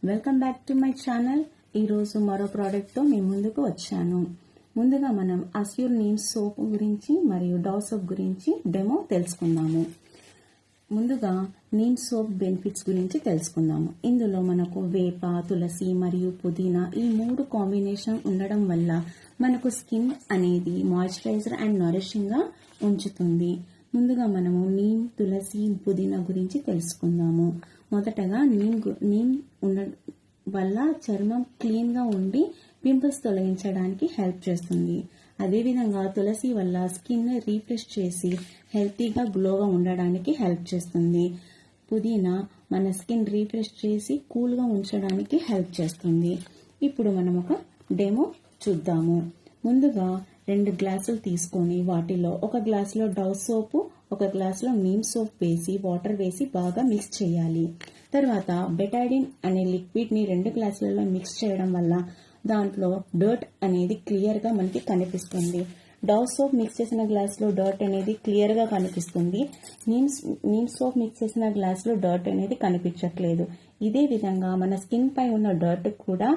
Welcome back to my channel. ఈరోజు మరో ప్రోడక్ట్తో మీ ముందుకు వచ్చాను. ముందుగా మనం అస్యూర్ నీమ్ సోప్ గురించి మరియు డవ్ సోప్ గురించి డెమో తెలుసుకుందాము. ముందుగా నీమ్ సోప్ బెనిఫిట్స్ గురించి తెలుసుకుందాము. ఇందులో మనకు వేప, తులసి మరియు పుదీనా ఈ 3 కాంబినేషన్ ఉండడం వల్ల మనకు స్కిన్ అనేది మాయిశ్చరైజర్ అండ్ నరిషింగ్గా ఉంచుతుంది. ముందుగా మనము నీమ్, తులసి, పుదీనా గురించి తెలుసుకుందాము. మొదటగా నీమ్ ఉండడం వల్ల చర్మం క్లీన్గా ఉండి పింపుల్స్ తొలగించడానికి హెల్ప్ చేస్తుంది. అదేవిధంగా తులసి వల్ల స్కిన్ రీఫ్రెష్ చేసి హెల్తీగా గ్లోగా ఉండడానికి హెల్ప్ చేస్తుంది. పుదీనా మన స్కిన్ రీఫ్రెష్ చేసి కూల్గా ఉంచడానికి హెల్ప్ చేస్తుంది. ఇప్పుడు మనం ఒక డెమో చూద్దాము. ముందుగా 2 గ్లాసులు తీసుకొని వాటిలో ఒక గ్లాసులో డవ్ సోపు, ఒక గ్లాసులో నీమ్ సోప్ వేసి వాటర్ వేసి బాగా మిక్స్ చేయాలి. తర్వాత బెటాడిన్ అనే లిక్విడ్ని 2 గ్లాసులలో మిక్స్ చేయడం వల్ల దాంట్లో డర్ట్ అనేది క్లియర్గా మనకి కనిపిస్తుంది. డవ్ సోప్ మిక్స్ చేసిన గ్లాసులో డర్ట్ అనేది క్లియర్గా కనిపిస్తుంది. నీమ్ సోప్ మిక్స్ చేసిన గ్లాసులో డర్ట్ అనేది కనిపించట్లేదు. ఇదే విధంగా మన స్కిన్ పై ఉన్న డర్ట్ కూడా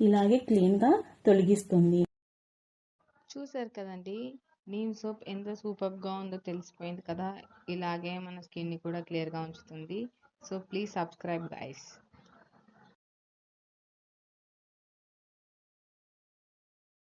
ఇలాగే క్లీన్గా తొలగిస్తుంది. చూసారు కదండి, నీమ్ సోప్ ఎంత సూపర్గా ఉందో తెలిసిపోయింది కదా. ఇలాగే మన స్కిన్ని కూడా క్లియర్గా ఉంచుతుంది. So please subscribe guys.